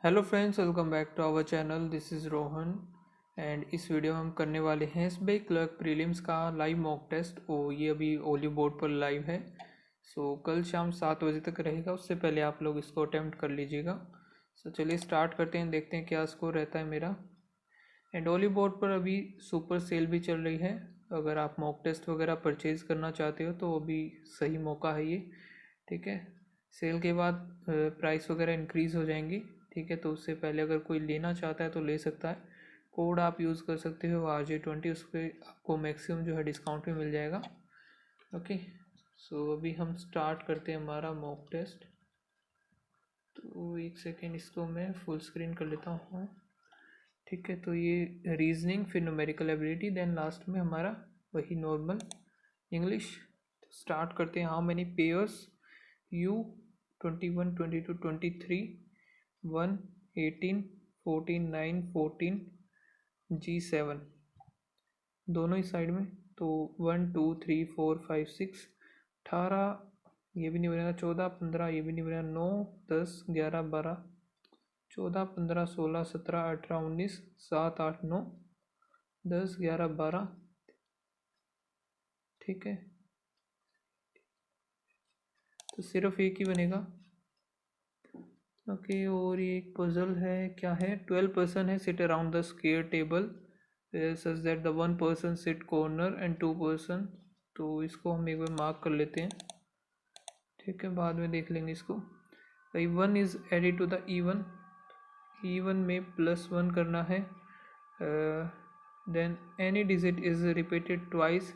Hello friends, welcome back to our channel. This is Rohan and इस video में हम करने वाले हैं एसबीआई क्लर्क प्रीलिम्स का लाइव मॉक टेस्ट। ये अभी ओली बोर्ड पर लाइव है। कल शाम 7 बजे तक रहेगा, उससे पहले आप लोग इसको अटेम्प्ट कर लीजिएगा। चलिए स्टार्ट करते हैं, देखते हैं क्या स्कोर रहता है मेरा। एंड ओली बोर्ड पर अभी सुपर सेल भी चल रही है। अगर आप मॉक टेस्ट वगैरह परचेज़ करना चाहते हो तो अभी सही मौका है ये। ठीक है, सेल के बाद प्राइस वगैरह इंक्रीज़ हो जाएंगी। ठीक है, तो उससे पहले अगर कोई लेना चाहता है तो ले सकता है। कोड आप यूज़ कर सकते हो RJ20, उस पर आपको मैक्सिमम जो है डिस्काउंट भी मिल जाएगा। ओके, अभी हम स्टार्ट करते हैं हमारा मॉक टेस्ट। तो एक सेकेंड, इसको मैं फुल स्क्रीन कर लेता हूँ। ठीक है, तो ये रीजनिंग, फिर न्यूमेरिकल एबिलिटी, देन लास्ट में हमारा वही नॉर्मल इंग्लिश। स्टार्ट करते हैं। How many pairs U 21, 22, 23, 1, 18, 14, 9, 14, G7 दोनों ही साइड में। तो 1, 2, 3, 4, 5, 6, 18 ये भी नहीं बनेगा, 14, 15 ये भी नहीं बनेगा, 9, 10, 11, 12, 14, 15, 16, 17, 18, 19, 7, 8, 9, 10, 11, 12। ठीक है, तो सिर्फ एक ही बनेगा। ओके, और ये एक पजल है, क्या है? 12 पर्सन है seat around the square table such that the 1 person sit corner and 2 person. तो इसको हम एक बार मार्क कर लेते हैं। ठीक है, बाद में देख लेंगे इसको। भाई 1 is added to the E1 में +1 करना है। Then any digit is repeated twice.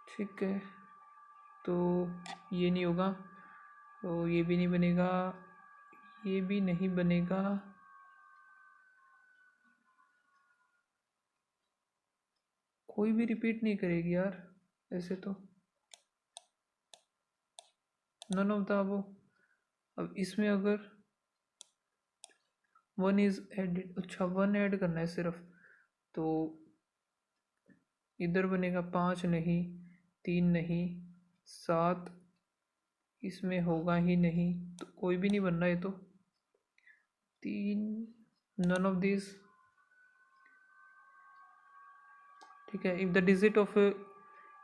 ठीक है, तो ये नहीं होगा, तो ये भी नहीं बनेगा, ये भी नहीं बनेगा। कोई भी रिपीट नहीं करेगी यार ऐसे तो, नन ऑफ द अबव। अब इसमें अगर 1 इज एडिड, अच्छा 1 ऐड करना है सिर्फ, तो इधर बनेगा 5 नहीं, 3 नहीं, 7 इसमें होगा ही नहीं, तो कोई भी नहीं बन रहा है तो 3, नन ऑफ दिस। ठीक है, if the digit of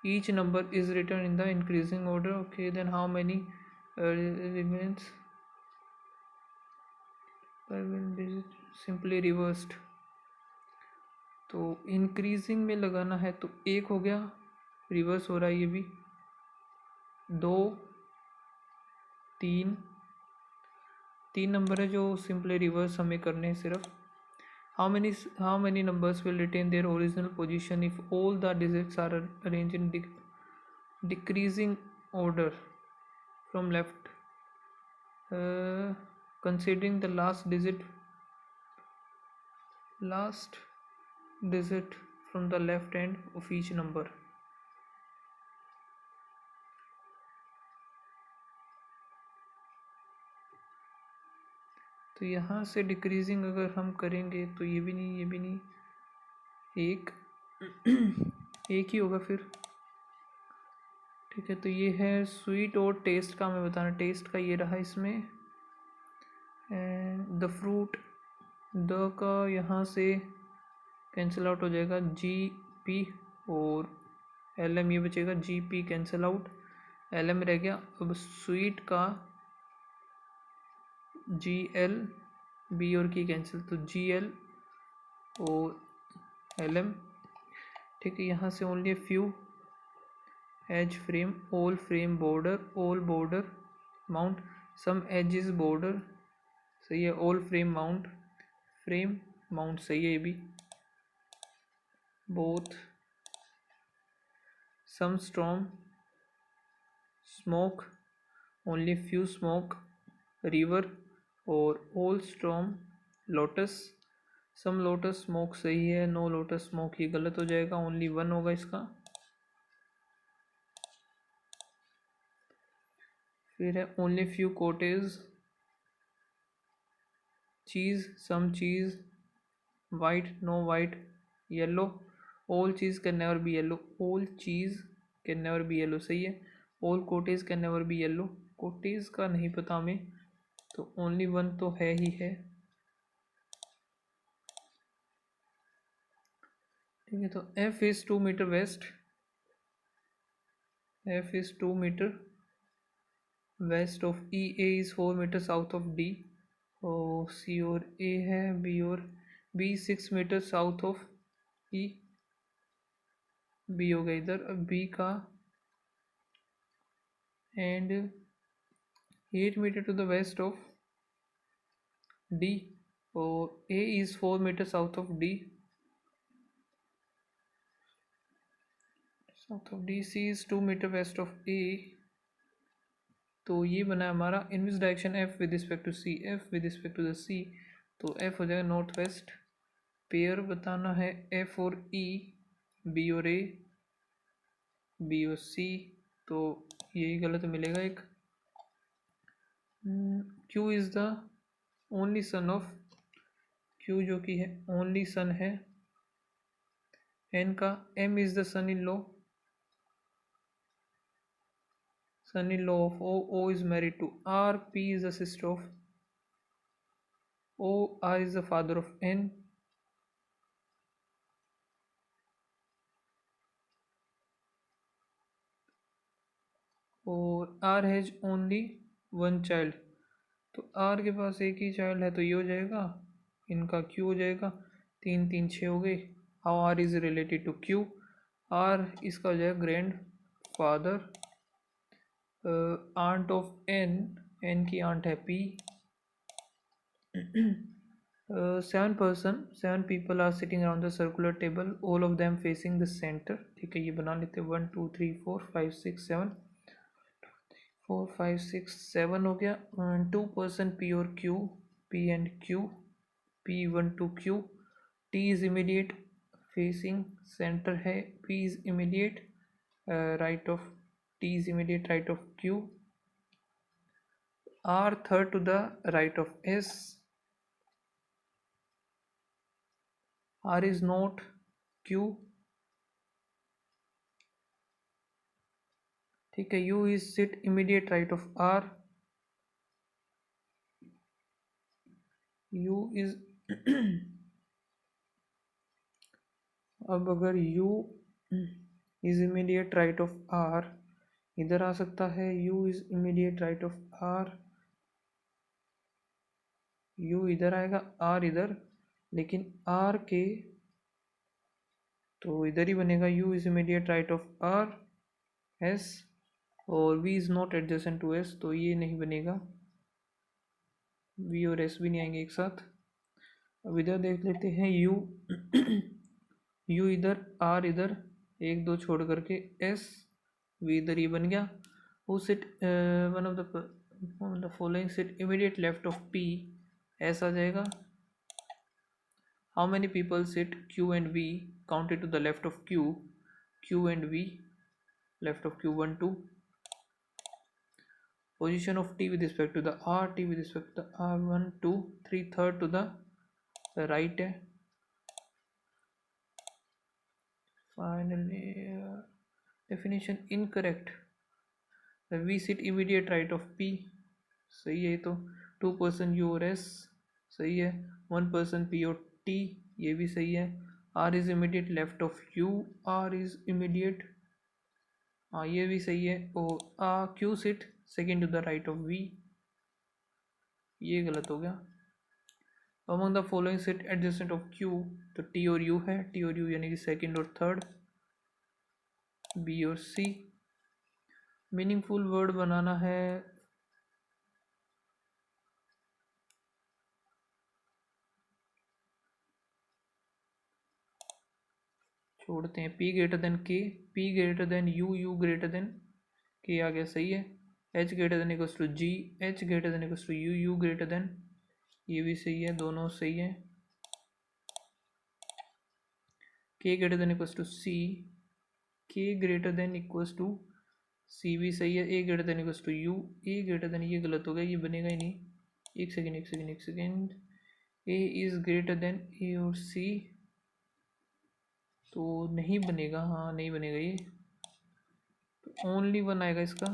each number is written in the increasing order, okay, then how many remains digit simply reversed। तो इंक्रीजिंग में लगाना है तो 1 हो गया, रिवर्स हो रहा है ये भी, 2, 3 नंबर है जो सिंपली रिवर्स हमें करने हैं सिर्फ। how many numbers will retain their original position if all the digits are arranged in decreasing order from left, considering the last digit from the left end of each number। तो यहाँ से decreasing अगर हम करेंगे तो ये भी नहीं, ये भी नहीं, एक एक ही होगा फिर। ठीक है, तो ये है स्वीट और टेस्ट का हमें बताना। टेस्ट का ये रहा इसमें, एंड द फ्रूट, द का यहाँ से कैंसिल आउट हो जाएगा, GP और LM ये बचेगा, GP कैंसिल आउट, LM रह गया। अब स्वीट का GL, B और की कैंसिल, तो GL और LM। ठीक है, यहाँ से only few, edge frame, all frame border, all border mount, some edges border, सही है, ऑल फ्रेम माउंट सही है ये भी, both, some storm, smoke, only few smoke, river और all storm, lotus, some lotus smoke सही है, नो लोटस स्मोक ये गलत हो जाएगा, ओनली 1 होगा इसका। फिर है only few cottage, cheese, some cheese, white, no white, yellow, all cheese करना है और भी yellow, all cheese, can never be yellow, सही है। All cottage can never be yellow, cottage का नहीं पता हमें, तो ओनली वन तो है ही है। ठीक है, तो F is 2 metre west, F is 2 metre west of E, A is 4 metre south of D, और सी और ए है, बी और B 6 metre south of E, B हो गया इधर, अब बी का end 8 metre to the west of D, और A is 4 metre south of D, south of D, C is 2 metre west of A. तो ये बना है हमारा inverse direction F with respect to C, F with respect to the C, तो F हो जाएगा north west. Pair बताना है एफ और ई, बी और ए, बी और सी, तो यही गलत मिलेगा एक। Q is the only son of, Q जो कि है ओनली सन है एन का, M is the son in law, son in law of O, O is married to R, P is the sister of O, R is the father of N, और R has only one child, तो R के पास एक ही child है, तो ये हो जाएगा इनका क्यू हो जाएगा, 3 3 6 हो गए। How R is related to Q, R इसका हो जाएगा grandfather, aunt of N, N की आंट है P. 7 people are sitting around the circular table, all of them facing the center। ठीक है, ये बना लेते हैं, 1 2 3 4 5 6 7, 4 5 6 7 हो गया। 2 person P और Q, P and Q, P1 to Q, T is immediate facing center है, P is immediate right of, T is immediate right of Q, R third to the right of S, R is not Q, ठीक है। U is sit immediate right of R, U is अब अगर U is immediate right of R, इधर आ सकता है, U is immediate right of R, U इधर आएगा, R इधर, लेकिन R के तो इधर ही बनेगा, U is immediate right of R, S, और V is not adjacent to S, तो ये नहीं बनेगा, V और S भी नहीं आएंगे एक साथ। अब इधर देख लेते हैं U, U इधर, R इधर, 1 2 छोड़ करके S, V इधर, ये बन गया। Who sit one of the following sit immediate left of P, S आ जाएगा। How many people sit Q and V counted to the left of Q, Q and V left of Q 1 2, position of T with respect to the R, T with respect to the R 1 2 3 third to the right है। Finally definition incorrect, V sit immediate right of P, सही है, तो 2 person U और S सही है, 1 person P और T ये भी सही है। R is immediate left of U, R is immediate, हाँ ये भी सही है, और Q sit second to the right of V, ये गलत हो गया। Among the following sit adjacent of Q, तो T और U है, T और U यानी कि सेकेंड और थर्ड, B और C। मीनिंगफुल वर्ड बनाना है, छोड़ते हैं, P greater than K, P greater than U, U greater than K आ गया, सही है। H greater than equals to G, H greater than equals to U, U greater than, ये भी सही है, दोनों सही है। K greater than equals to C, K greater than equals to C भी सही है। A greater than equals to U, A greater than, ये गलत हो गया, ये बनेगा ही नहीं। एक second, A is greater than A और C, तो नहीं बनेगा, हाँ नहीं बनेगा ये। ओनली वन आएगा इसका।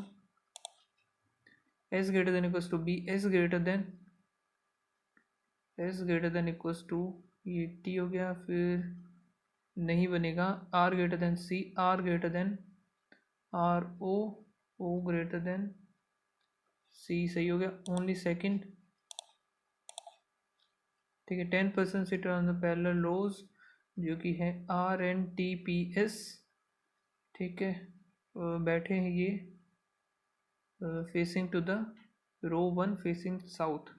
S greater than equals to B, S greater than equals to, ये टी हो गया, फिर नहीं बनेगा। R greater than C, R greater than R O, O greater than C, सही हो गया। ओनली सेकंड, ठीक है। 10% sit on the parallel rows, जो कि है R N T P S, ठीक है। बैठे हैं ये facing to the row one facing south,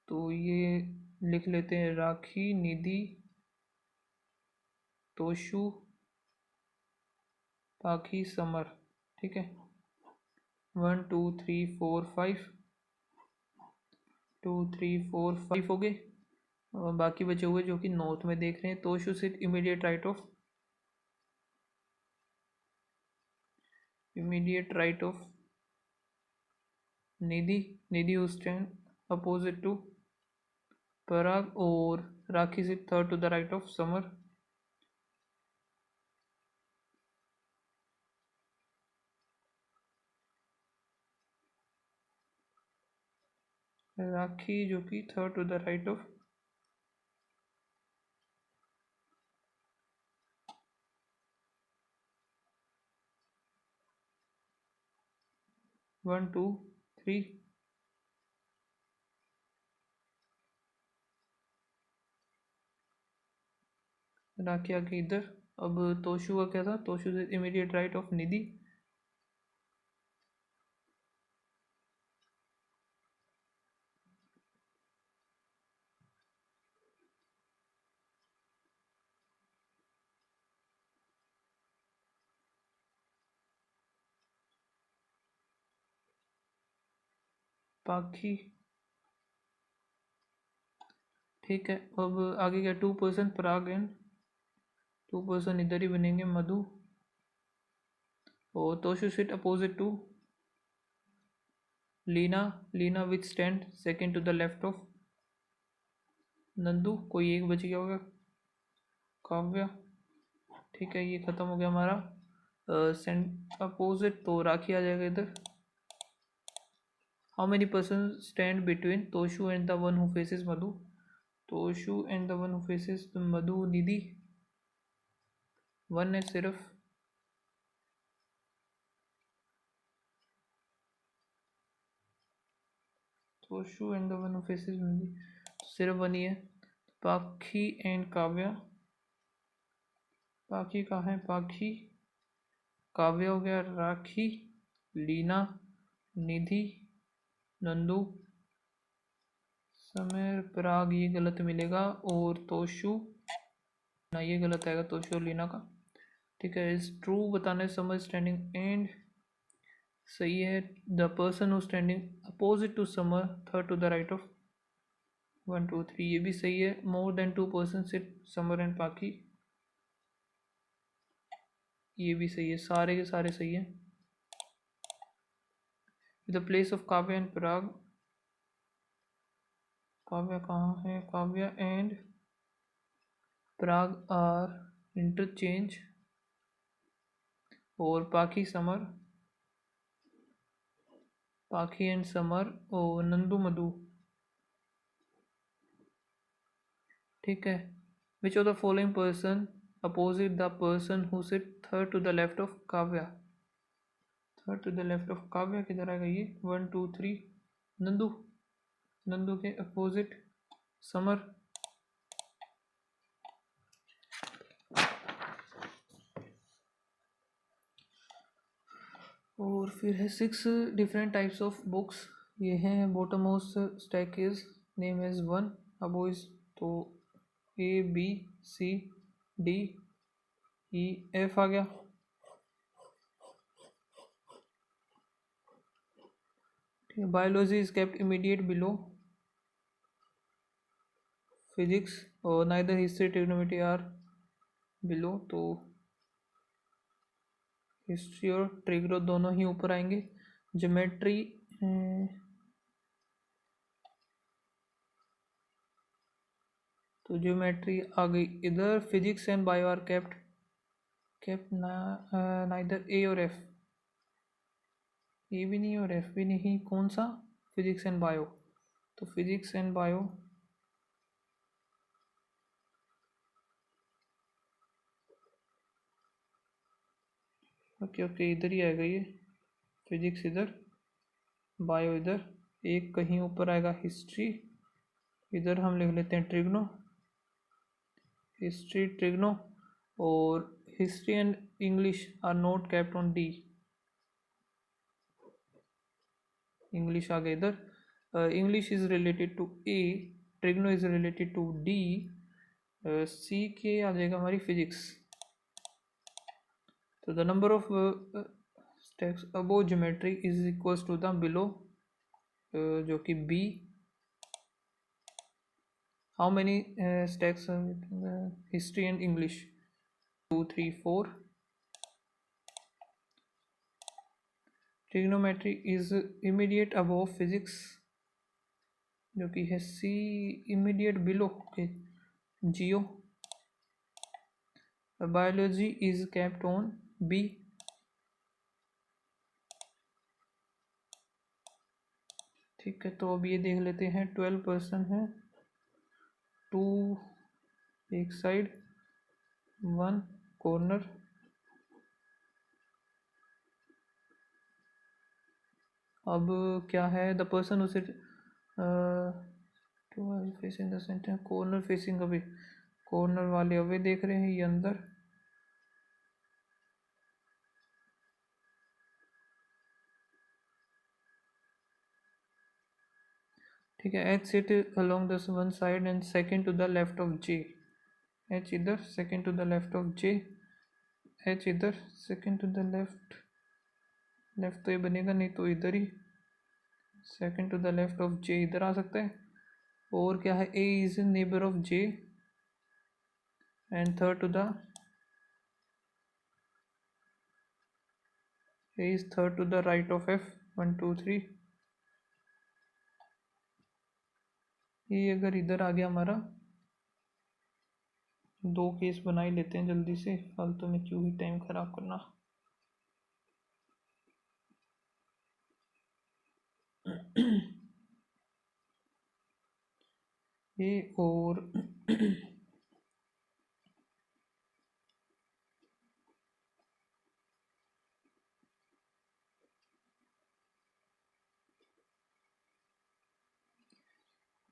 तो ये लिख लेते हैं राखी, निधि, तोशु, पाखी, समर, ठीक है। 1 2 3 4 5, 2 3 4 5 हो गए। और बाकी बचे हुए जो कि नॉर्थ में देख रहे हैं, Toshu sit immediate right of Nidhi, Nidhi who stand opposite to Parag, और Rakhi sit third to the right of Samar. Rakhi जो कि third to the right of 1 2 3, Rakhi आके इधर। अब तोशु का क्या था, तोशु से इमीडिएट राइट ऑफ निधि, पाखी, ठीक है। अब आगे क्या, 2% पराग एंड 2% इधर ही बनेंगे, मधु, और Toshu sit opposite to Leena, Leena with stand second to the left of Nandu, कोई एक बच गया होगा, काव्या, ठीक है। ये खत्म हो गया हमारा सेंट अपोजिट, तो राखी आ जाएगा इधर। How many person stand between Toshu and the one who faces Madhu, Toshu and the one who faces Madhu, Nidhi, one है सिर्फ। Toshu and the one who faces Nidhi, सिर्फ वन ही है। पाखी एंड काव्या, पाखी कहाँ है, पाखी, काव्या हो गया, राखी, लीना, निधि, नंदू, समय, पराग, ये गलत मिलेगा, और तोशु ना, ये गलत आएगा, तोशु और लीना का, ठीक है। इज ट्रू बताना है, समर स्टैंडिंग एंड सही है। The person who standing opposite to Samar third to the right of 1 2 3, ये भी सही है। More than 2% sit Samar and Pakhi, ये भी सही है, सारे के सारे सही है। The place of Kavya and Parag, Kavya कहाँ है, Kavya and Parag are interchange, और पाखी समर, पाखी एंड समर, और नंदू मधु, ठीक है। Which of the following person opposite the person who sit third to the left of Kavya, third to the left of Kavya किधर आएगा, ये 1 2 3, नंदू, नंदू के अपोजिट समर, और फिर है 6 डिफरेंट टाइप्स ऑफ बुक्स, ये हैं। Bottom most stack is named as 1 upwards, तो A B C D E F आ गया, ठीक है। Biology is kept immediate below physics, और neither history trigonometry are below, तो हिस्ट्री और ट्रिग्रो दोनों ही ऊपर आएंगे। ज्योमेट्री, तो ज्योमेट्री आ गई इधर। Physics and bio are kept neither A और एफ, ए भी नहीं और एफ भी नहीं, कौन सा? Physics and bio. तो physics and bio, okay okay, इधर ही आएगा ये। फिजिक्स इधर, बायो इधर, एक कहीं ऊपर आएगा हिस्ट्री। इधर हम लिख लेते हैं ट्रिग्नो, हिस्ट्री ट्रिग्नो। और history and English are not kept on D. English आ गया इधर। English is related to A, trigno is related to D, C के आ जाएगा हमारी फिजिक्स। तो the number of steps above geometry is equals to the below, जो कि B. How many steps history and English? 2 3 4। Trigonometry is immediate above physics, जो कि है सी। इमीडिएट बिलो के geo. Biology is kept on B. ठीक है, तो अब ये देख लेते हैं। 12% है, 2 एक साइड, 1 कॉर्नर। अब क्या है? द पर्सन उसे facing the centre, corner facing away, corner वाले अवे देख रहे हैं, ये अंदर। ठीक है, H sit along the one side and second to the left of J. H इधर, second to the left of J. H इधर, second to the left. Left तो ये बनेगा नहीं, तो इधर ही second to the left of J इधर आ सकता है। और क्या है? A is neighbour of J and third to the, A is third to the right of F. 1 2 3। ये अगर इधर आ गया हमारा, 2 केस बना ही लेते हैं जल्दी से, फालतू में क्यों ही टाइम खराब करना। ये और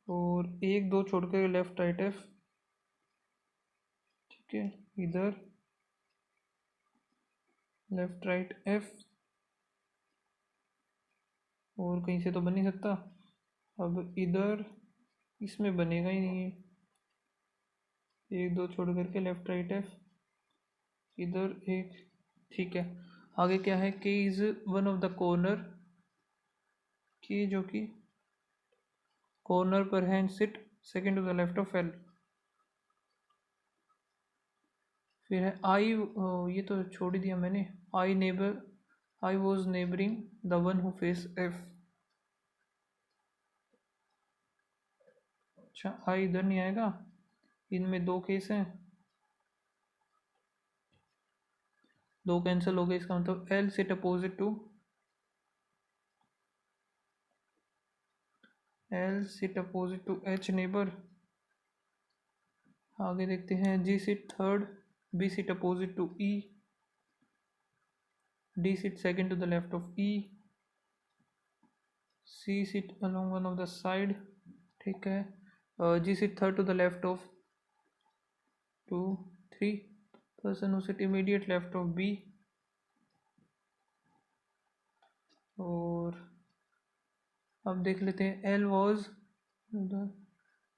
और 1 2 छोड़ के लेफ्ट राइट एफ। ठीक है, इधर लेफ्ट राइट एफ, और कहीं से तो बन नहीं सकता। अब इधर इसमें बनेगा ही नहीं है। 1 2 छोड़ करके लेफ्ट राइट एफ, इधर एक। ठीक है, आगे क्या है? K is one of the corner, K जो कि कॉर्नर पर है and sit second to the left of L. फिर है आई, ये तो छोड़ ही दिया मैंने। I neighbour, I was neighbouring the one who face F. अच्छा, आई इधर नहीं आएगा, इनमें 2 केस हैं, 2 कैंसिल हो गए। इसका मतलब L sit opposite to, L sit opposite to H neighbour. आगे देखते हैं। G sit third, B sit opposite to E, D sit second to the left of E, C sit along one of the side. ठीक है, G sit third to the left of 2 3, person who sit immediate left of B. और अब देख लेते हैं। L was उधर,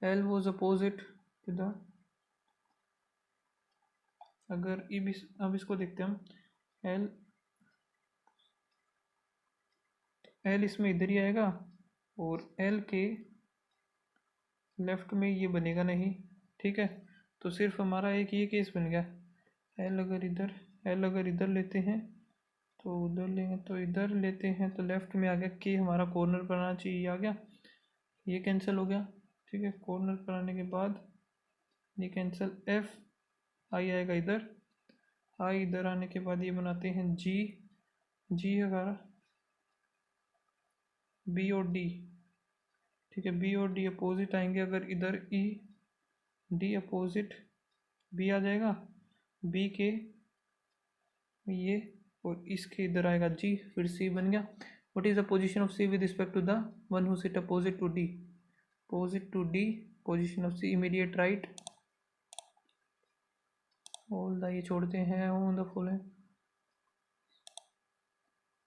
L was opposite to the, अगर ई भी, अब इसको देखते हैं हम। एल, एल इसमें इधर ही आएगा, और एल के लेफ्ट में ये बनेगा नहीं। ठीक है, तो सिर्फ हमारा एक ये केस बन गया। एल अगर इधर, एल अगर इधर लेते हैं तो उधर लेंगे, तो इधर लेते हैं तो लेफ्ट में आ गया। के हमारा कॉर्नर पर आना चाहिए, आ गया, ये कैंसिल हो गया। ठीक है, कॉर्नर पर आने के बाद ये कैंसिल। एफ, आई आएगा इधर, आई इधर आने के बाद ये बनाते हैं जी। जी हमारा बी और डी, ठीक है, बी और डी अपोजिट आएंगे। अगर इधर ई डी अपोजिट बी आ जाएगा, बी के ये और इसके इधर आएगा जी, फिर सी बन गया। What is the position of C with respect to the one who sit opposite to D? Opposite to D, position of C immediate right, all the ये छोड़ते हैं on the following,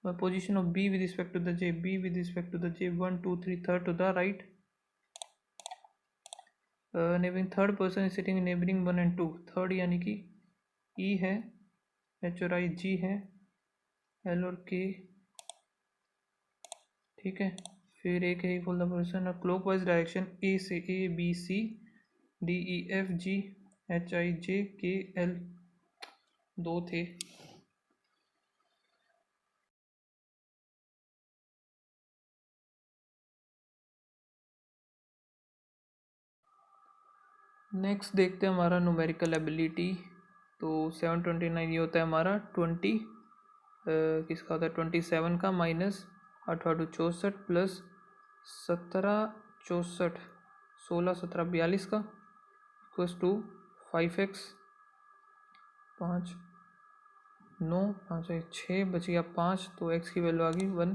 position of B with respect to the J, B with respect to the J 1 2 3 third to the right, neighboring third person is sitting in neighboring 1 and 2, third यानी कि ई है, H और आई जी है, L और के, ठीक है। फिर एक है for the person clockwise direction A से A B C D E F G H I J K L, दो थे। नेक्स्ट देखते हैं हमारा न्यूमेरिकल एबिलिटी। तो 729 ये होता है हमारा 20 किसका होता है 27 का माइनस 8×8 = 64 प्लस 17×64 16×17 = 42 का इक्वल्स टू 5x 5 9 5 6 बच गया 5, तो x की वैल्यू आ गई 1,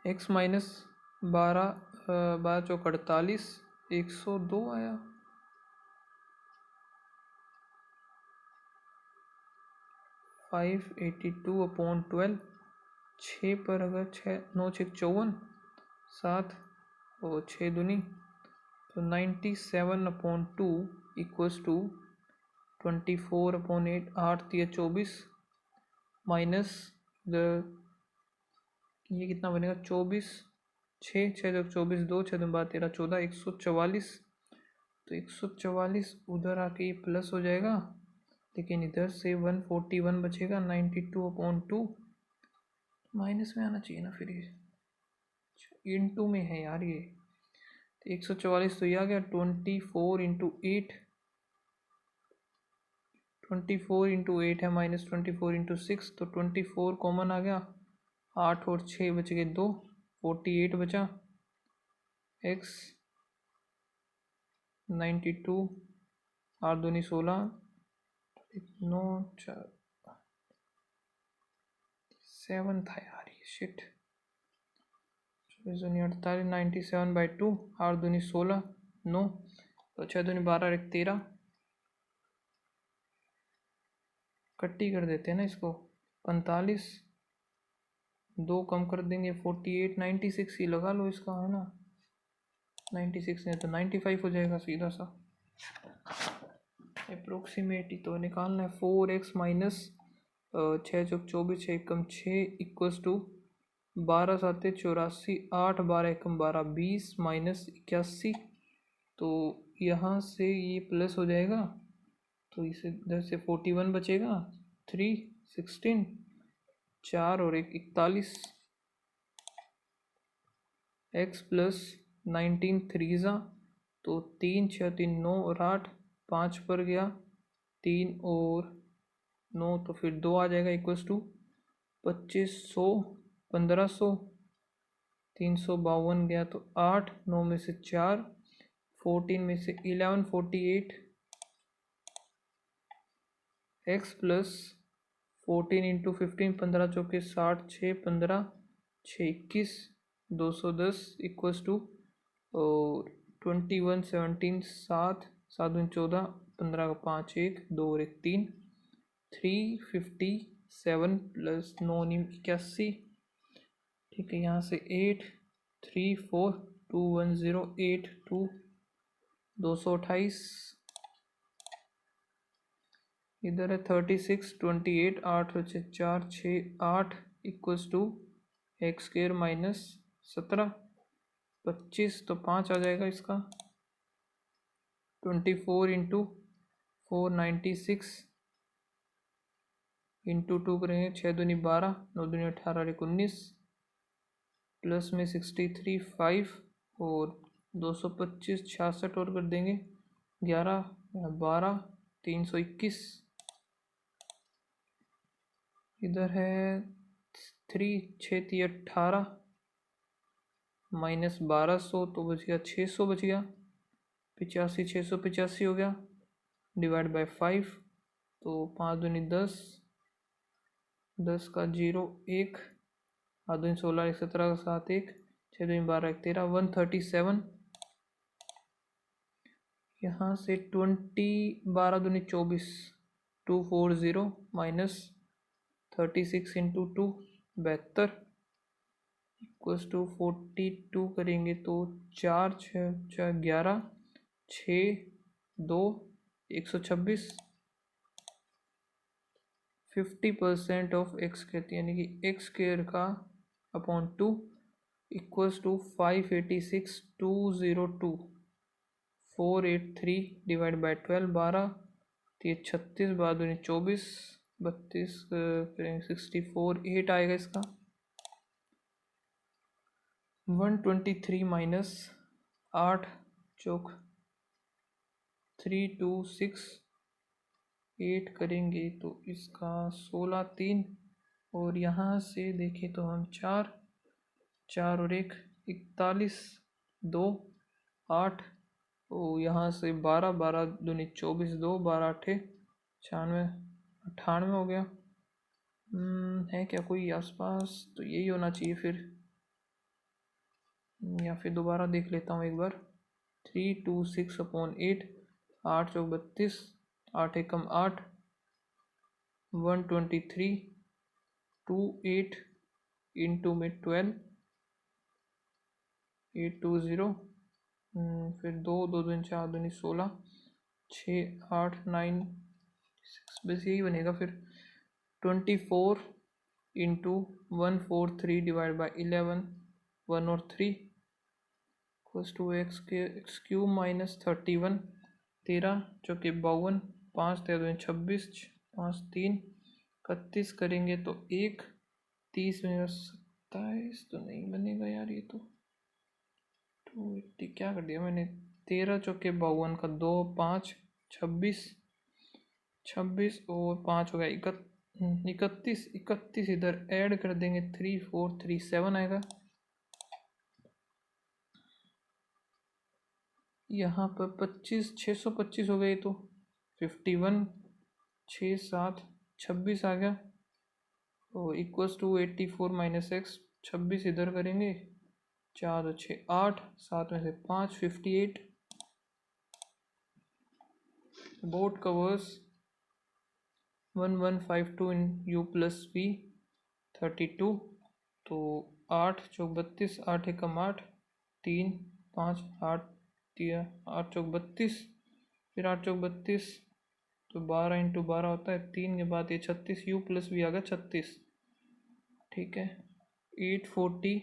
x माइनस 12 12×4 = 48 102 आया। 582/12, 6 पर अगर 6 9 6 54 7 और 6 दूनी तो 97/2 इक्वल्स टू 24/8 8 3 24 माइनस द ये कितना बनेगा 24 6 6 24 2 6 2 12 13 14 144, तो 144 उधर आके ये प्लस हो जाएगा, लेकिन इधर से 141 बचेगा 92/2, माइनस में आना चाहिए ना, फिर ये इनटू में है यार ये, तो 144 तो ये आ गया 24 × 8 है माइनस 24 × 6, तो 24 कॉमन आ गया, 8 और 6 बच गए 2, 48 बचा, x 92 8 दूनी 16 9 4 7 था यार ये शिट, 48 97/2 8 दूनी 16 9, तो 6 दूनी 12 1 13, कट्टी कर देते हैं ना इसको, 45 2 कम कर देंगे 48 96 ही लगा लो इसका, है ना 96 नहीं तो 95 हो जाएगा सीधा सा, अप्रोक्सीमेट ही तो निकालना है। 4x माइनस 6×24 6 कम 6 इक्वल्स टू 12 7 84 8 12 1 12 20 माइनस 81, तो यहाँ से ये प्लस हो जाएगा, तो इसे इधर से 41 बचेगा, 3 16 4 और 1 41, x प्लस 19 3 तो 3 6 3 9 और 8 5 पर गया 3 और 9, तो फिर 2 आ जाएगा इक्वल्स टू 2500 1500, 352 गया तो 8 9 में से 4 14 में से 11 48, x प्लस 14 × 15 15 चौके 60 6 15 6 21 210 इक्वल्स टू और 21 17 7 7 दूनी 14 15 का 5 1 2 और 1 3 357 प्लस 9 81, ठीक है। यहाँ से 8 3 4 2 1 0 8 2 228, इधर है 36 28 8 बचे 4 6 8 इक्वल्स टू x² माइनस 17 25, तो 5 आ जाएगा इसका, 24 × 496 इंटू 2 करेंगे 6 दूनी 12 9 दूनी 18 1 19 प्लस में 63 5 और 225 66 और कर देंगे 11 12 321, इधर है 3 6 3 18 माइनस 1200 तो बच गया 600 बच गया। 85 685 हो गया डिवाइड बाय 5 तो 5 दूनी 10 10 का 0 1 8 दूनी 16 1 17 का 7 1 6 दूनी 12 1 13 137। यहाँ से 20 12 दूनी 24 240 माइनस 36 इंटू 2 72 इक्वल्स टू 42 करेंगे तो 4 6 6 11 6 2 126 50% ऑफ एक्स कहती है यानी कि एक्स स्क्र का upon 2 equals to 586 202 483 divide by 12 12 तो 36 बाद 24 32 करेंगे 64 8 आएगा इसका 123 माइनस 8 चौक 326 8 करेंगे तो इसका 16 3 और यहाँ से देखें तो हम 4 4 और 1 41 2 8 और यहाँ से 12 12 दूनी 24 2 12 8 96 98 हो गया। है क्या कोई आसपास तो यही होना चाहिए फिर, या फिर दोबारा देख लेता हूँ एक बार। 326 अपॉन 8 8 चौक 32 8 एकम 8 123 2 8 इंटू में 12 820 फिर 2 2 दूनी 4 दूनी 16 6 8 9 6 बस यही बनेगा फिर 24 इंटू 143 डिवाइड बाई 11 1 और 3 equals to X cube minus 31 13 चौके 52 5 13 26 5 3 31 करेंगे तो 1 30 में 27 तो नहीं बनेगा यार ये तो 280 क्या कर दिया मैंने 13 चौके 52 का 2 5 26 26 और 5 हो गया 31 31 इधर ऐड कर देंगे 3 4 3 7 आएगा। यहाँ पर 25 625 हो गए तो 51 6 7 26 आ गया और इक्वल्स टू 84 माइनस एक्स 26 इधर करेंगे 4 और 6 8 7 में से 5 58 बोर्ड कवर्स 1152 इन u प्लस v 32 तो 8 चौक 32 8 एकम 8 3 5 8 दिया 8 चौक 32 फिर 8 चौक 32 तो 12 इंटू 12 होता है 3 के बाद ये 36 u प्लस भी आ गया 36 ठीक है 840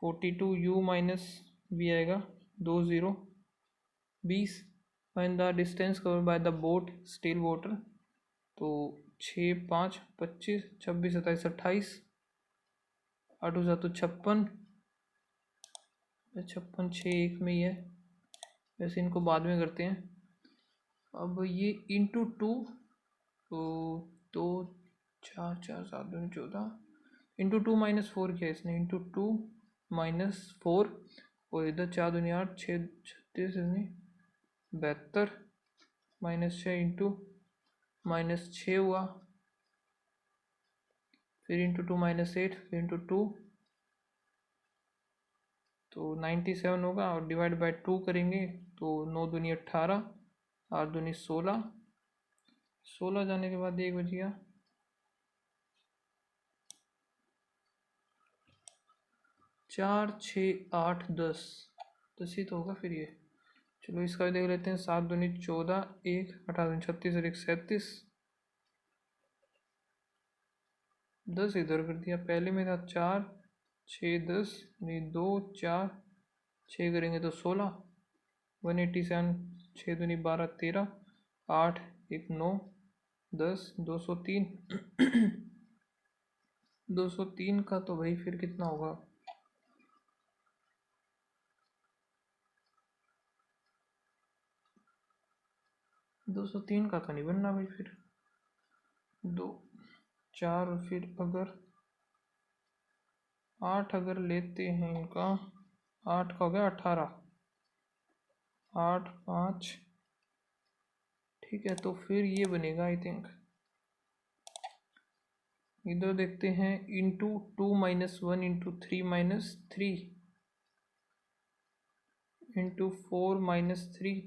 42 u माइनस v आएगा 20 20 find the distance cover by the boat still water तो 6 5 25 26 27 28 8 तो 56 56 6 1 में ही है वैसे इनको बाद में करते हैं। अब ये इंटू 2 तो 2 4 4 7 2 14 इंटू 2 माइनस 4 किया इसने इंटू 2 माइनस 4 और इधर 4 दूनी 8 6 36 इसने 72 माइनस 6 इंटू माइनस 6 हुआ फिर इंटू 2 माइनस 8 फिर इंटू 2 तो 97 होगा और डिवाइड बाय 2 करेंगे तो 9 दूनी 18 8 दूनी 16 16 जाने के बाद 1 बच गया 4 6 8 10 10 ही तो होगा फिर ये। चलो इसका भी देख लेते हैं 7 दूनी 14 1 18 दूनी 36 और 1 37 10 इधर कर दिया पहले में था 4 6 10 नहीं 2 4 6 करेंगे तो 16 187 6 दूनी 12 13 8 1 9 10 203 203 का तो भाई फिर कितना होगा 203 का तो नहीं बनना भाई फिर 2 4 और फिर अगर 8 अगर लेते हैं इनका, 8 का हो गया 18, 8 5, ठीक है। तो फिर ये बनेगा आई थिंक, इधर देखते हैं, इंटू 2 - 1 इंटू 3 - 3 इंटू 4 - 3,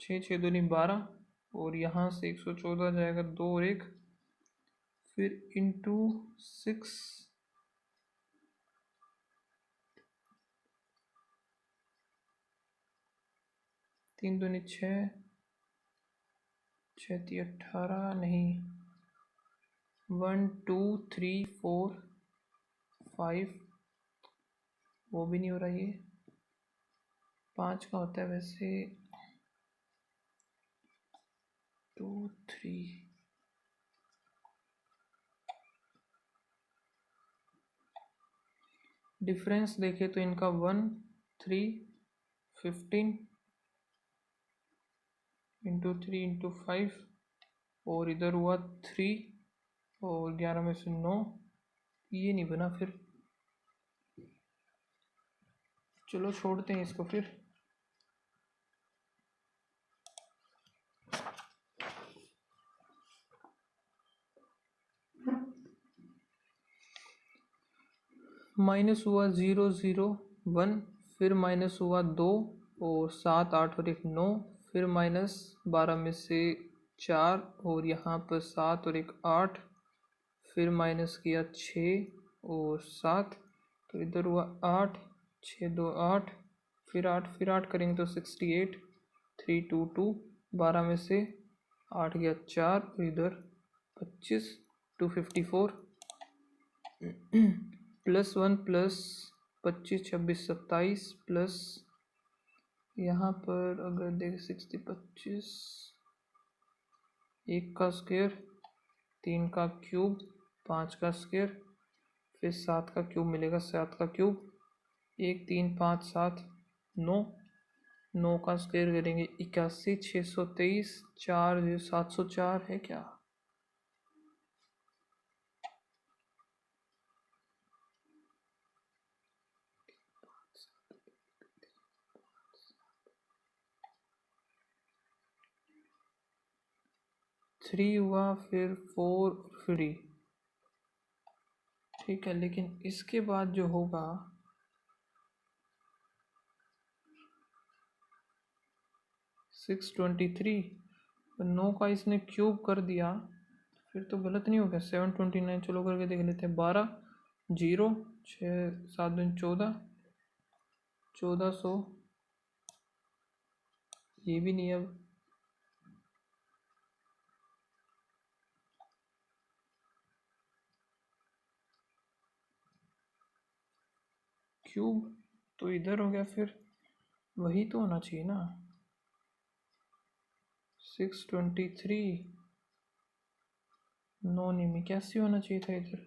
6 6 दूनी 12, और यहाँ से 114 जाएगा, 2 और 1, फिर इंटू 6, 3 दूनी 6, 6 × 18 नहीं, 1 2 3 4 5, वो भी नहीं हो रहा, ये 5 का होता है वैसे, 2 3, डिफरेंस देखे तो इनका 1 3 15 इंटू 3 इंटू 5, और इधर हुआ 3 और 11 में से 9, ये नहीं बना फिर, चलो छोड़ते हैं इसको फिर। माइनस हुआ 0 0 1, फिर माइनस हुआ 2 और 7 8 और 1 9, फिर माइनस 12 में से 4 और यहाँ पर 7 और 1 8, फिर माइनस किया 6 और 7, तो इधर हुआ 8 6 2 8, फिर 8 करेंगे तो 68, 3 2 2, 12 में से 8 गया 4, और इधर 25 254, +1 प्लस 25 26 27, प्लस यहाँ पर अगर देखें 60 25, 1 का स्क्वायर, 3 का क्यूब, 5 का स्क्वायर, फिर 7 का क्यूब मिलेगा, 7 का क्यूब, 1 3 5 7 9, 9 का स्क्वायर करेंगे 81 623, 4 704 है क्या? थ्री हुआ, फिर 4, फ्री, ठीक है। लेकिन इसके बाद जो होगा 623, 9 का इसने क्यूब कर दिया, फिर तो गलत नहीं हो गया, 729, चलो करके देख लेते हैं, 12 0 6 7 दिन 14, 1400, ये भी नहीं, अब क्यूब तो इधर हो गया, फिर वही तो होना चाहिए ना, 623, 9 नहीं में कैसे होना चाहिए था इधर,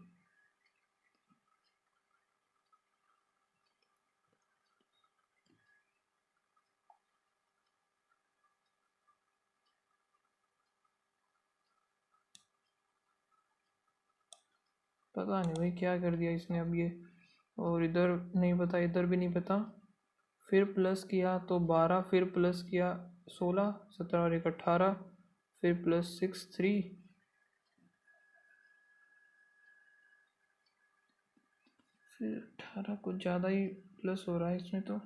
पता नहीं भाई क्या कर दिया इसने अब ये, और इधर नहीं पता, इधर भी नहीं पता, फिर प्लस किया तो 12, फिर प्लस किया 16 17 और 1 18, फिर प्लस 6 3, फिर 18, कुछ ज़्यादा ही प्लस हो रहा है इसमें तो,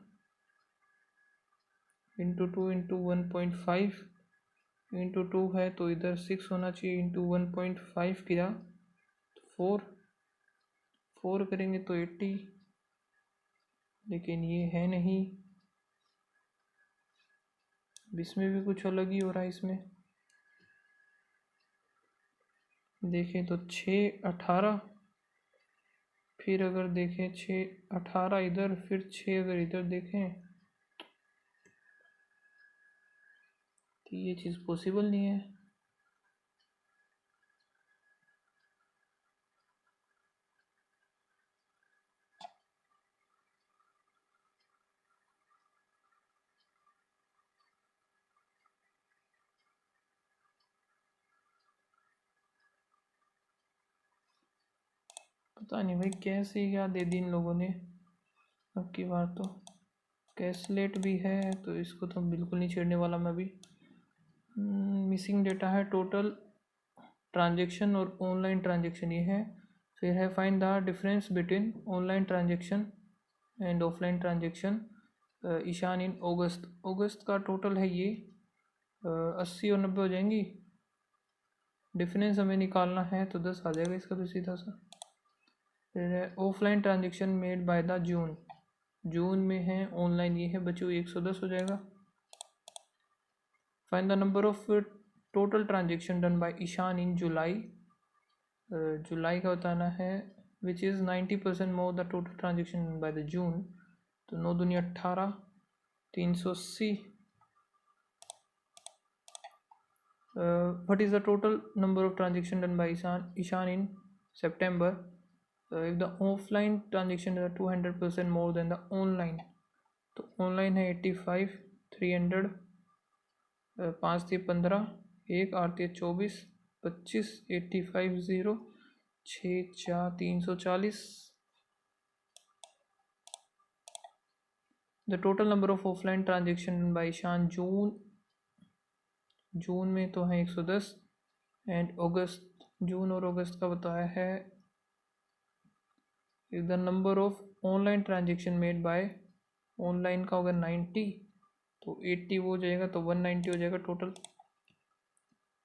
इंटू 2 इंटू 1.5, इंटू 2 है तो इधर 6 होना चाहिए, इंटू 1.5 किया तो 4 करेंगे तो 80, लेकिन ये है नहीं, इसमें भी कुछ अलग ही हो रहा है इसमें, देखें तो 6 18, फिर अगर देखें 6 18 इधर, फिर 6 अगर इधर देखें, तो ये चीज़ पॉसिबल नहीं है। पता नहीं भाई कैसे क्या दे दी इन लोगों ने। अब की बार तो कैशलेट भी है, तो इसको तो बिल्कुल नहीं छेड़ने वाला मैं अभी। मिसिंग डेटा है टोटल ट्रांजेक्शन और ऑनलाइन ट्रांजेक्शन, ये है। फिर है find the difference between online transaction and offline transaction Ishaan in August का टोटल है ये 80 और 90 हो जाएंगी। डिफरेंस हमें निकालना है तो 10 आ जाएगा इसका तो सीधा सा। फिर है offline transaction made by the June में है, ऑनलाइन ये है बच्चों 110 हो जाएगा। Find the number of total transaction done by Ishaan in July, जुलाई का बताना है which is 90% more the total transaction done by the June. तो 9 दूनी 18, 380। what is the total number of transaction done by Ishan in September? If the offline transaction is 200% more than the online, तो online है 85, 300, 5 थी 15, 1 8 थी 24, 25, 85 0, 6 4 340। The total number of offline transaction by Ishaan जून में तो है 110 एंड अगस्त, जून और अगस्त का बताया है। If the number of online transaction made bye, online का होगा 90, तो 80 वो हो जाएगा, तो 190 हो जाएगा total.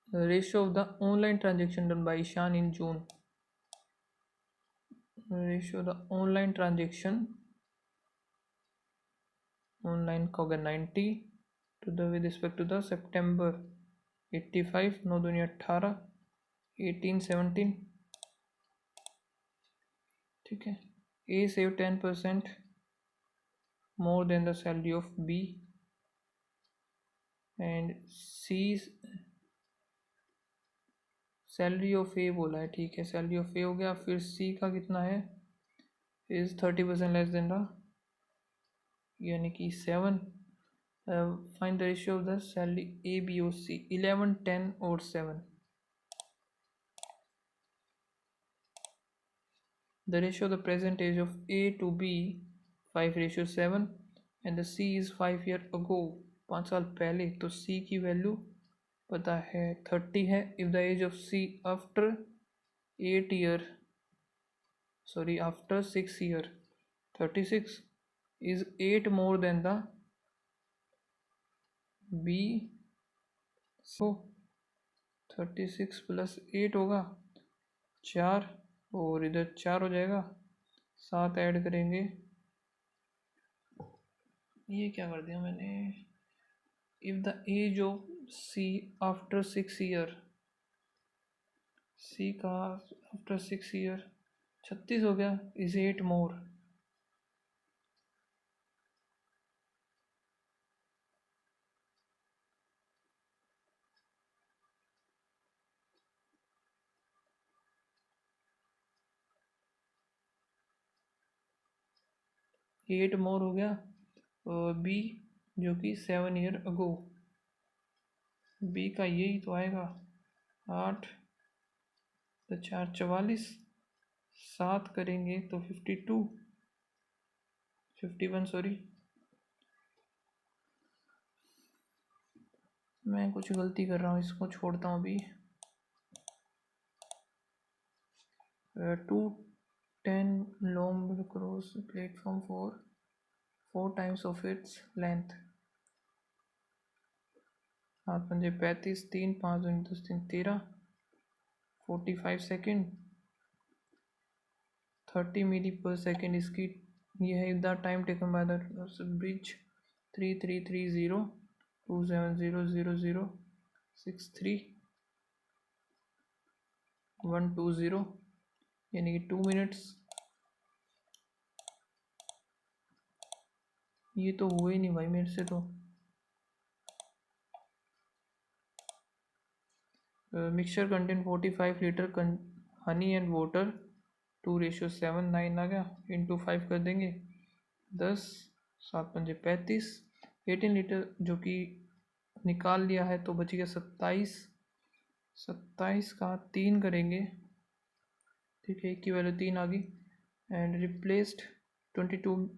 Ratio of the online transaction done by Ishaan in June, ratio the online transaction, online का होगा 90 to the with respect to the September 85, 9 दूनी 18, 18 17। ठीक है। A save 10% more than the salary of B and C, salary of A बोला है, ठीक है, salary of ए हो गया। फिर सी का कितना है, इज 30% लेस देन द, यानी कि 7। Find the ratio of the salary A B और सी, 11 10 और 7। The ratio of the present age of A to B 5:7 and the C is 5 year ago, 5 साल पहले। तो C की वैल्यू पता है 30 है। if the age of C after 8 year, sorry after 6 year 36 is 8 more than the B, so 36 plus 8 होगा 4, और इधर 4 हो जाएगा, 7 ऐड करेंगे, ये क्या कर दिया मैंने। If the age of C after 6 year, C का आफ्टर 6 ईयर 36 हो गया, इज 8 मोर, एट मोर हो गया। बी जो कि 7 ईयर अगो, बी का यही तो आएगा 8, तो 4 44, 7 करेंगे तो 52 51, सॉरी मैं कुछ गलती कर रहा हूँ, इसको छोड़ता हूँ अभी। 210 long across platform for 4 times of its length, 7 पंजे 35, 3 5 10 3 13, 45 सेकेंड, 30 मिली पर सेकेंड इसकी ये है। The time taken by the bridge 3330 2700 63 120, यानी कि 2 मिनट्स। ये तो हुए ही नहीं भाई मेरे से तो। Mixture content 45 litre honey and water 2:7 9 आ गया, इंटू 5 कर देंगे 10, 7 पंजे 35, 18 लीटर जो कि निकाल लिया है, तो बच गया 27, 27 का 3 करेंगे, ठीक है, की वैल्यू 3 आ गई। And replaced 22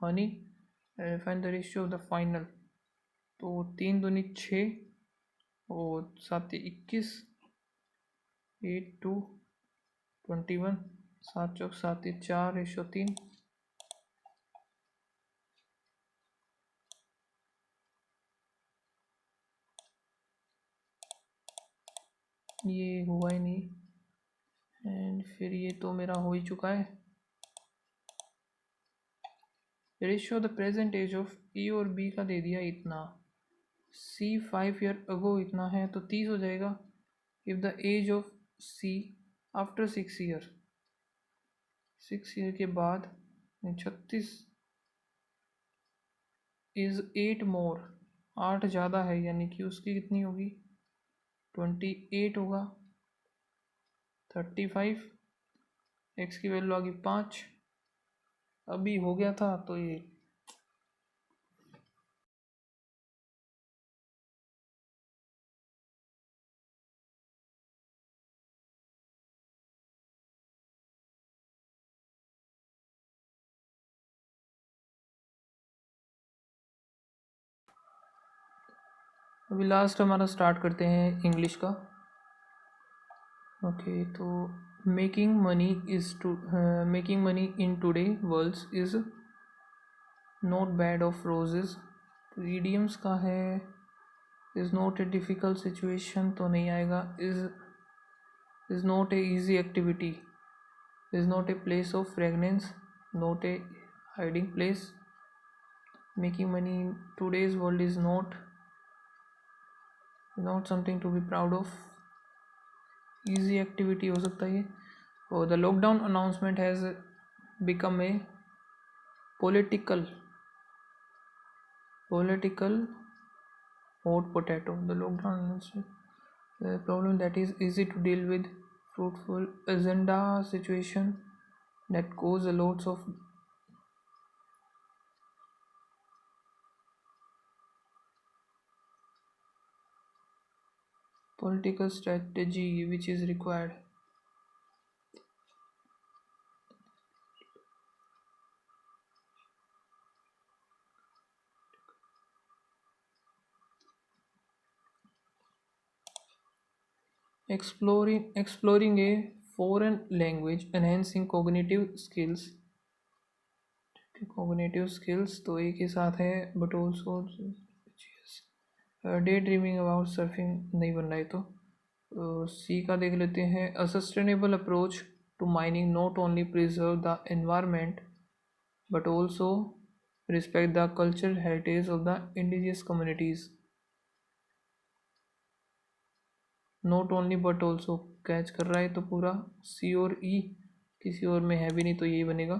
Honey, find the ratio of the final. तो 3 दूनी 6 और 7 21, 8 2 21, 7 चौक 7 4:3। ये हुआ ही नहीं। एंड फिर ये तो मेरा हो ही चुका है। Ratio the present age of A और बी का दे दिया इतना, सी 5 ईयर अगो इतना है, तो 30 हो जाएगा। If the age of C after 6 year, 6 year के बाद 36 इज 8 मोर, 8 ज़्यादा है, यानी कि उसकी कितनी होगी 28 होगा। 35, एक्स की वैल्यू आ गई 5, अभी हो गया था तो ये अभी लास्ट हमारा स्टार्ट करते हैं इंग्लिश का। ओके, तो making money in today worlds is not bed of roses. तो ईडियम्स का है is not a difficult situation, तो नहीं आएगा। Is not a easy activity, is not a place of fragrance, not a hiding place. Making money in today's world is not something to be proud of, easy activity हो सकता है ये। और the lockdown announcement has become a political hot potato. The lockdown is a problem that is easy to deal with, fruitful agenda situation that cause a lots of political strategy which is required. Exploring a foreign language, enhancing cognitive skills. तो एक ही साथ है, but also day dreaming about surfing नहीं बन रहा है। तो सी का देख लेते हैं। A sustainable approach to mining not only preserve the environment but also respect the cultural heritage of the indigenous communities. Not only but also catch कर रहा है, तो पूरा सी और ई किसी और में है भी नहीं, तो यही बनेगा।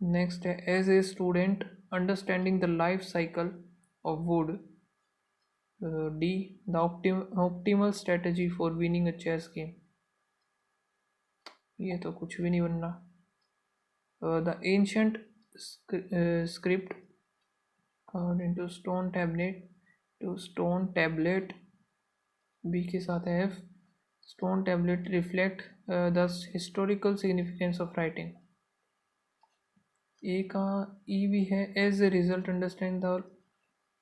नेक्स्ट है as a student understanding the life cycle of wood. D the optimal strategy for winning a chess game. ये तो कुछ भी नहीं बन रहा। The ancient script into stone tablet, B के साथ है F. Stone tablet reflect the historical significance of writing. A का ई भी है। As a result understand the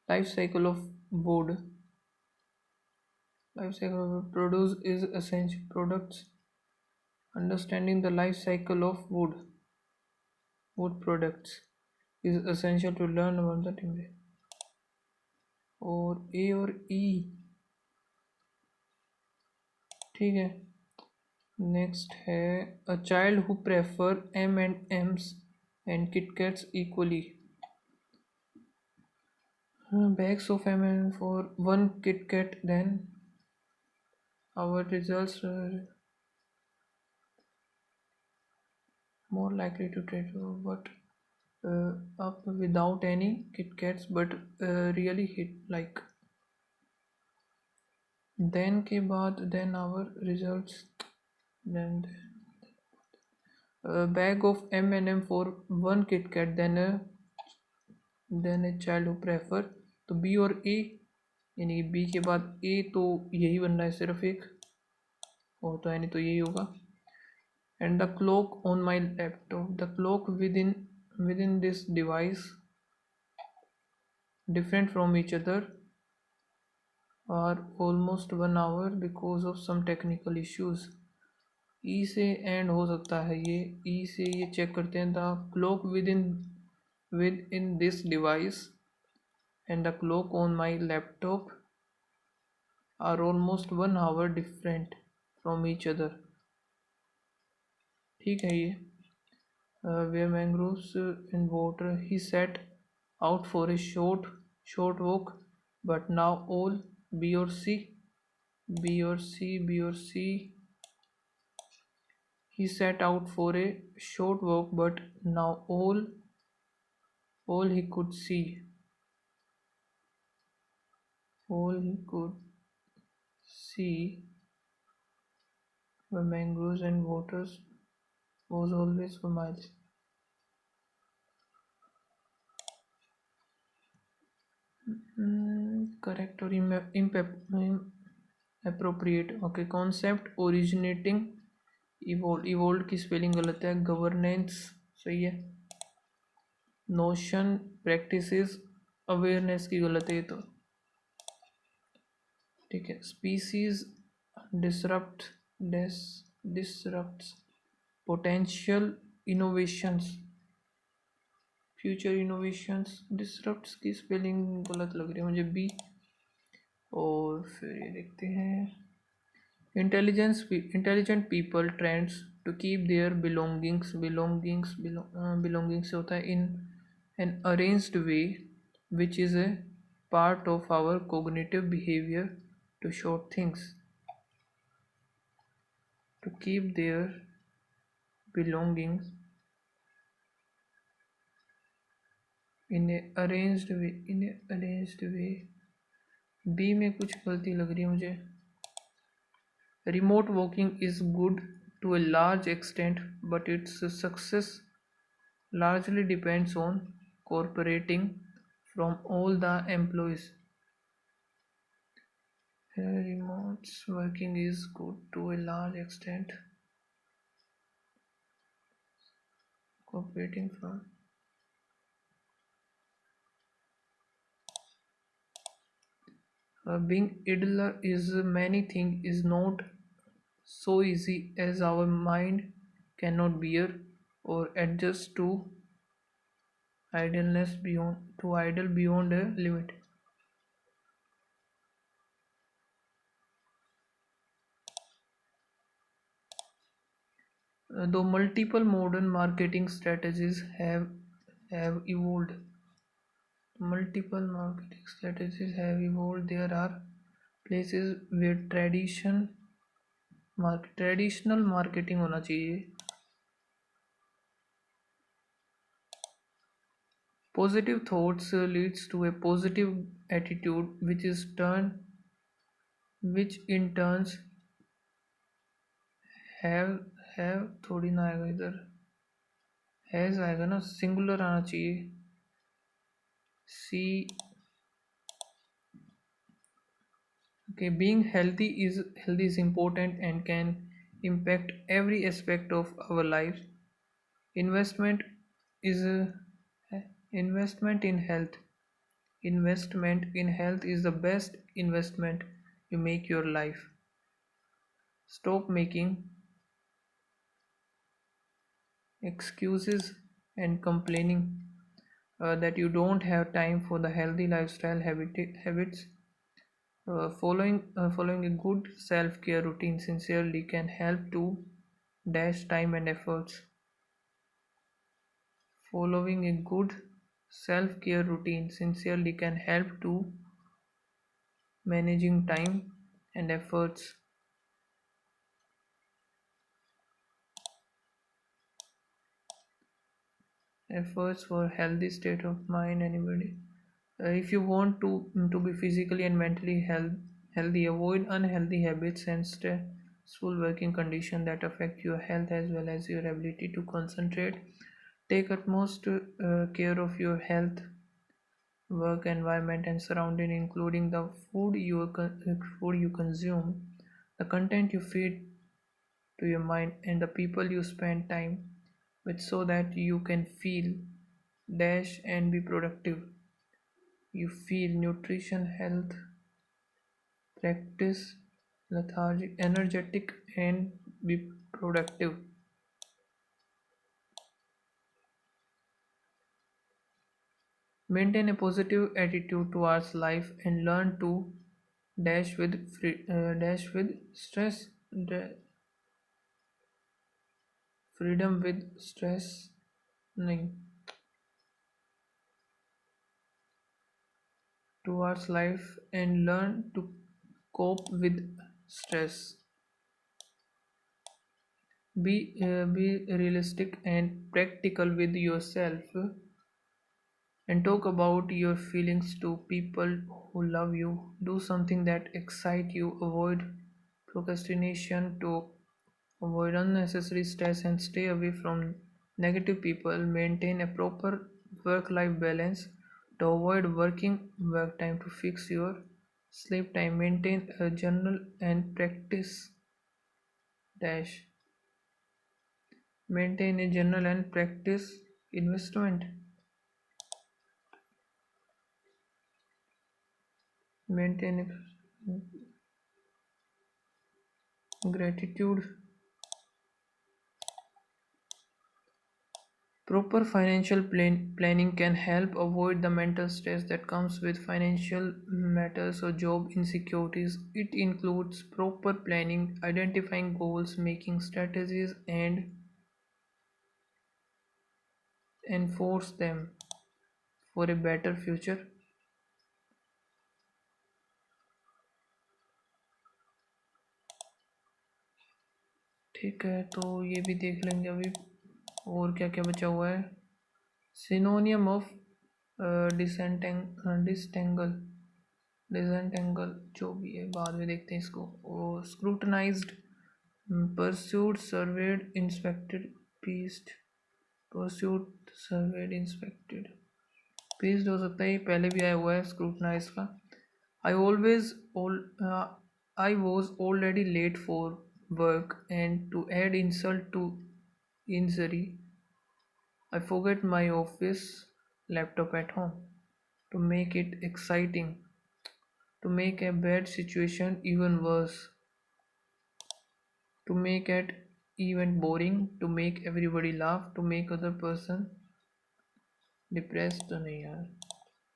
life cycle of wood. Life cycle of produce is essential products. Understanding the life cycle of wood products is essential to learn about the timber. और ए और ई ठीक है। Next है a child who prefer M and M's and KitKats equally. bags of M&M for one KitKat, then our results are more likely to trade but up without any KitKats, but really hit like then के बाद then our results, then bag of M&M for one KitKat, then a child who prefer। तो B और ए, यानी B के बाद ए, तो यही बन रहा है सिर्फ एक। वो तो है नहीं तो यही होगा. And the clock on my laptop, the clock within this device, different from each other, are almost 1 hour because of some technical issues. ई से एंड हो सकता है ये. ई से ये चेक करते हैं. The clock within this device and the clock on my laptop are almost 1 hour different from each other. ठीक है ये. Where mangroves in water, he set out for a short walk, but now all B or C, B or C, B or C. He set out for a short walk, but now all he could see, all he could see were mangroves and waters was always for miles. Correct or appropriate. Okay, concept originating evolved की spelling गलत है. Governance सही है. Notion practices awareness की गलत है ये तो. ठीक है. Species disrupts potential innovations future innovations. Disrupts की स्पेलिंग गलत लग रही है मुझे बी. और फिर ये देखते हैं. Intelligent people trends to keep their belongings होता है in an arranged way which is a part of our cognitive behaviour to short things. To keep their belongings in a arranged way. B में कुछ गलती लग रही है मुझे. Remote working is good to a large extent, but its success largely depends on cooperating from all the employees. Remote working is good to a large extent, cooperating from. Being idler is many things is not so easy as our mind cannot bear or adjust to idle beyond a limit. Though multiple modern marketing strategies have evolved, there are places where traditional marketing होना चाहिए. Positive thoughts leads to a positive attitude, which in turns have थोड़ी ना आएगा इधर. Has आएगा ना. Singular आना चाहिए. सी. Okay, being healthy is important and can impact every aspect of our lives. Investment is investment in health. Investment in health is the best investment you make your life. Stop making excuses and complaining that you don't have time for the healthy lifestyle habits. Following a good self-care routine sincerely can help to dash time and efforts. Following a good self-care routine sincerely can help to managing time and efforts. Efforts for healthy state of mind. Anybody? If you want to be physically and mentally healthy, avoid unhealthy habits and stressful working conditions that affect your health as well as your ability to concentrate. Take utmost care of your health, work environment, and surrounding, including the food you consume, the content you feed to your mind and the people you spend time with so that you can feel dash and be productive. You feel nutrition, health, practice, lethargic, energetic, and be productive. Maintain a positive attitude towards life and learn to dash with stress, da- freedom with stress. नहीं, towards life and learn to cope with stress. Be realistic and practical with yourself and talk about your feelings to people who love you. Do something that excites you. Avoid procrastination to avoid unnecessary stress and stay away from negative people. Maintain a proper work-life balance to avoid working work time to fix your sleep time. Maintain a journal and practice dash. Maintain a journal and practice investment. Maintain gratitude. Proper financial planning can help avoid the mental stress that comes with financial matters or job insecurities. It includes proper planning, identifying goals, making strategies, and enforce them for a better future. ठीक है, तो ये भी देख लेंगे अभी और क्या क्या बचा हुआ है. सिनोनियम ऑफ डिसेंटेंगल डिसेंटेंगल जो भी है बाद में देखते हैं इसको. और scrutinised, pursued, served, inspected, pieced. Pursued, served, inspected, pieced हो सकता है, ये पहले भी आया हुआ है स्क्रूटनाइज का. I always I was already late for work and to add insult to injury I forget my office laptop at home. To make it exciting, to make a bad situation even worse, to make it even boring, to make everybody laugh, to make other person depressed. तो नहीं यार,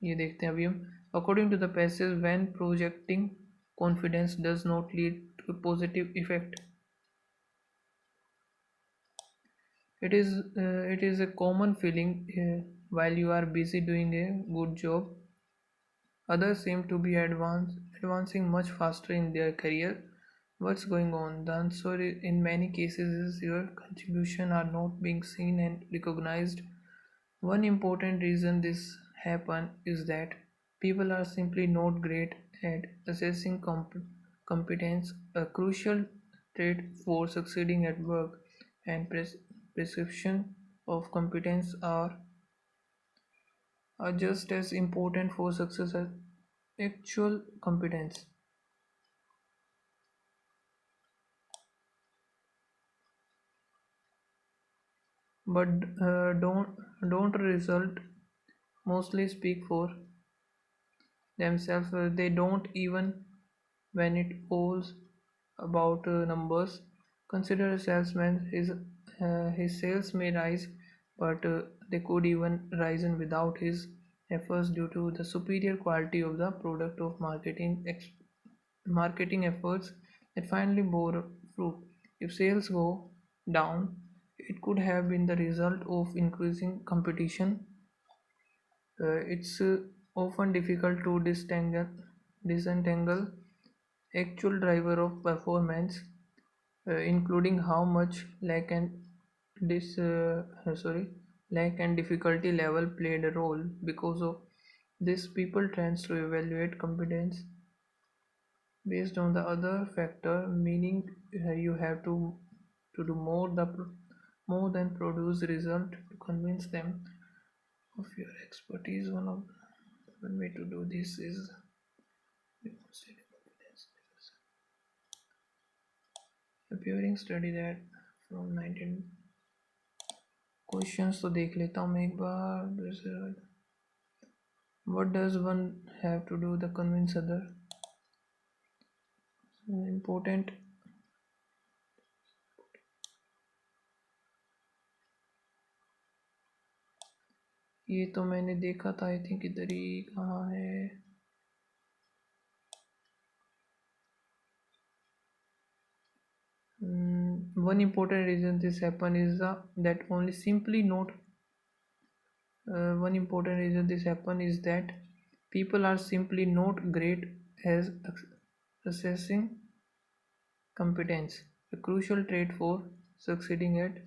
ये देखते हैं अभी हम. According to the passage, when projecting confidence does not lead to a positive effect, it is a common feeling while you are busy doing a good job. Others seem to be advancing much faster in their career. What's going on? The answer in many cases is your contribution are not being seen and recognized. One important reason this happen is that people are simply not great at assessing competence, a crucial trait for succeeding at work, and perception of competence are just as important for success as actual competence. But don't result mostly speak for themselves. They don't even when it falls about numbers. Consider a salesman. His sales may rise, but they could even rise without his efforts due to the superior quality of the product of marketing efforts that finally bore fruit. If sales go down, it could have been the result of increasing competition. It's often difficult to disentangle actual driver of performance, including how much dis sorry lack and difficulty level played a role. Because of this, people tends to evaluate competence based on the other factor, meaning you have to do more than produce result to convince them of your expertise. One way to do this is demonstrating competence. appearing study that from 19 questions तो देख लेता हूँ मैं एक बार. What does one have to do to convince other? Important. ये तो मैंने देखा था, आई थिंक इधर ही कहाँ है. One important reason this happen is that only simply not. One important reason this happen is that people are simply not great as assessing competence, a crucial trait for succeeding at.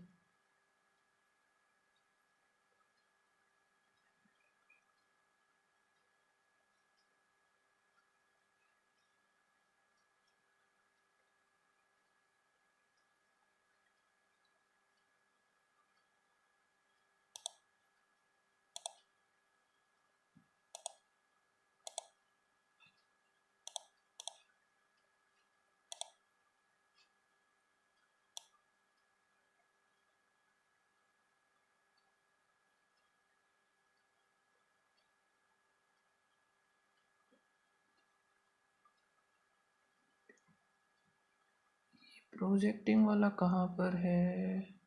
Projecting वाला कहाँ पर है?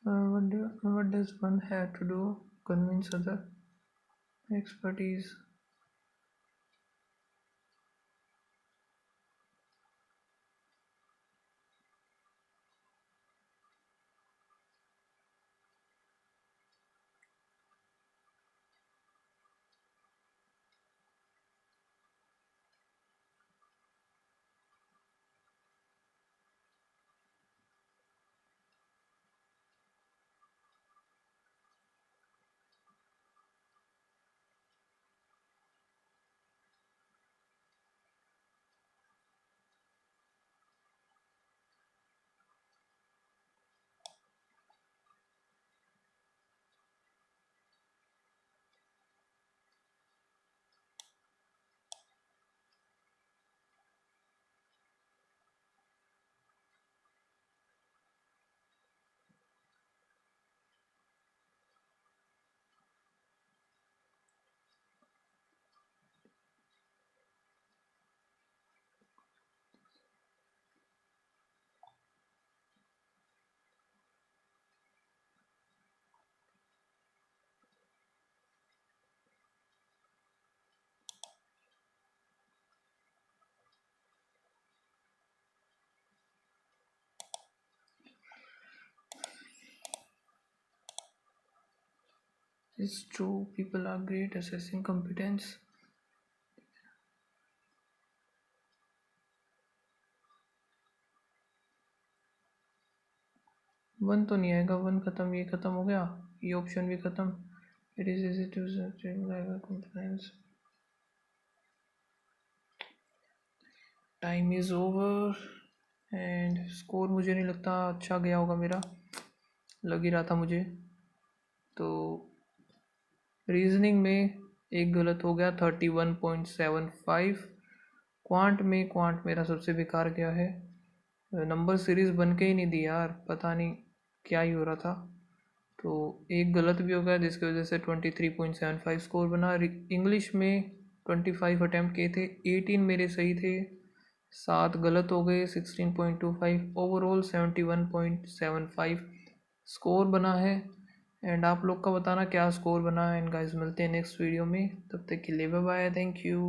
What does one have to do convince other? Expertise. It's true, people are great assessing competence. One तो नहीं आएगा, one खत्म, ये खत्म हो गया, ये ऑप्शन भी खत्म. It is easy to complaints. Time is over and score मुझे नहीं लगता अच्छा गया होगा मेरा, लग ही रहा था मुझे. तो रीजनिंग में एक गलत हो गया 31.75. क्वांट मेरा सबसे बेकार गया है, नंबर सीरीज़ बन के ही नहीं दी यार, पता नहीं क्या ही हो रहा था. तो एक गलत भी हो गया जिसकी वजह से 23.75 स्कोर बना. इंग्लिश में 25 अटैम्प्ट किए थे, 18 मेरे सही थे, 7 गलत हो गए, 16.25. ओवरऑल 71.75 स्कोर बना है. एंड आप लोग का बताना क्या स्कोर बना है. एंड गाइस मिलते हैं नेक्स्ट वीडियो में, तब तक के लिए बाय बाय, थैंक यू.